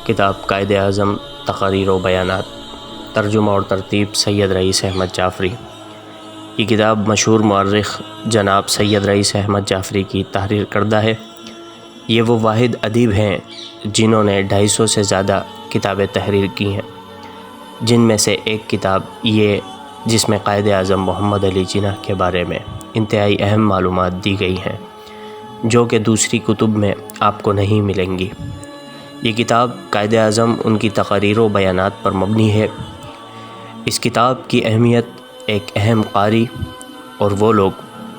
کتاب قائد اعظم تقاریر و بیانات، ترجمہ اور ترتیب سید رئیس احمد جعفری۔ یہ کتاب مشہور مورخ جناب سید رئیس احمد جعفری کی تحریر کردہ ہے۔ یہ وہ واحد ادیب ہیں جنہوں نے 250 سے زیادہ کتابیں تحریر کی ہیں، جن میں سے ایک کتاب یہ جس میں قائد اعظم محمد علی جناح کے بارے میں انتہائی اہم معلومات دی گئی ہیں، جو کہ دوسری کتب میں آپ کو نہیں ملیں گی۔ یہ کتاب قائد اعظم ان کی تقاریر و بیانات پر مبنی ہے۔ اس کتاب کی اہمیت ایک اہم قاری اور وہ لوگ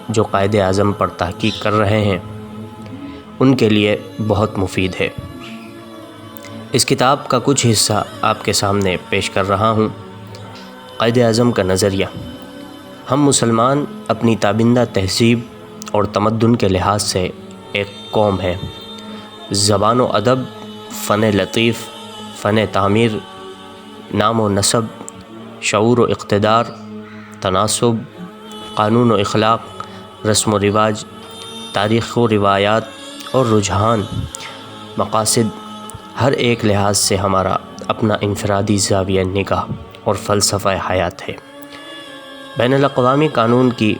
جو قائد اعظم پر تحقیق کر رہے ہیں ان کے لیے بہت مفید ہے۔ اس کتاب کا کچھ حصہ آپ کے سامنے پیش کر رہا ہوں۔ قائد اعظم کا نظریہ۔ ہم مسلمان اپنی تابندہ تہذیب اور تمدن کے لحاظ سے ایک قوم ہے۔ زبان و ادب، فن لطیف، فن تعمیر، نام و نسب، شعور و اقتدار، تناسب، قانون و اخلاق، رسم و رواج، تاریخ و روایات اور رجحان، مقاصد، ہر ایک لحاظ سے ہمارا اپنا انفرادی زاویہ نگاہ اور فلسفہ حیات ہے۔ بین الاقوامی قانون کی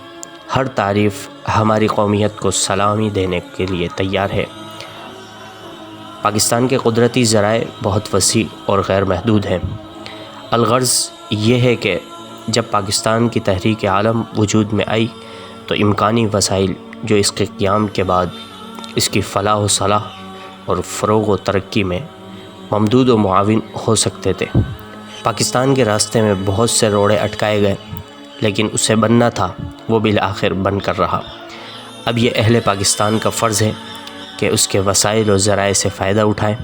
ہر تعریف ہماری قومیت کو سلامی دینے کے لیے تیار ہے۔ پاکستان کے قدرتی ذرائع بہت وسیع اور غیر محدود ہیں۔ الغرض یہ ہے کہ جب پاکستان کی تحریک عالم وجود میں آئی تو امکانی وسائل جو اس کے قیام کے بعد اس کی فلاح و صلاح اور فروغ و ترقی میں ممدود و معاون ہو سکتے تھے۔ پاکستان کے راستے میں بہت سے روڑے اٹکائے گئے، لیکن اسے بننا تھا وہ بالآخر بن کر رہا۔ اب یہ اہل پاکستان کا فرض ہے کہ اس کے وسائل و ذرائع سے فائدہ اٹھائیں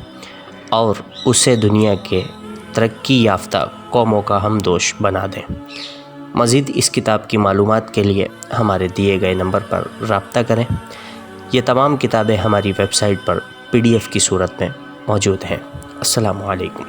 اور اسے دنیا کے ترقی یافتہ قوموں کا ہمدوش بنا دیں۔ مزید اس کتاب کی معلومات کے لیے ہمارے دیے گئے نمبر پر رابطہ کریں۔ یہ تمام کتابیں ہماری ویب سائٹ پر PDF کی صورت میں موجود ہیں۔ السلام علیکم۔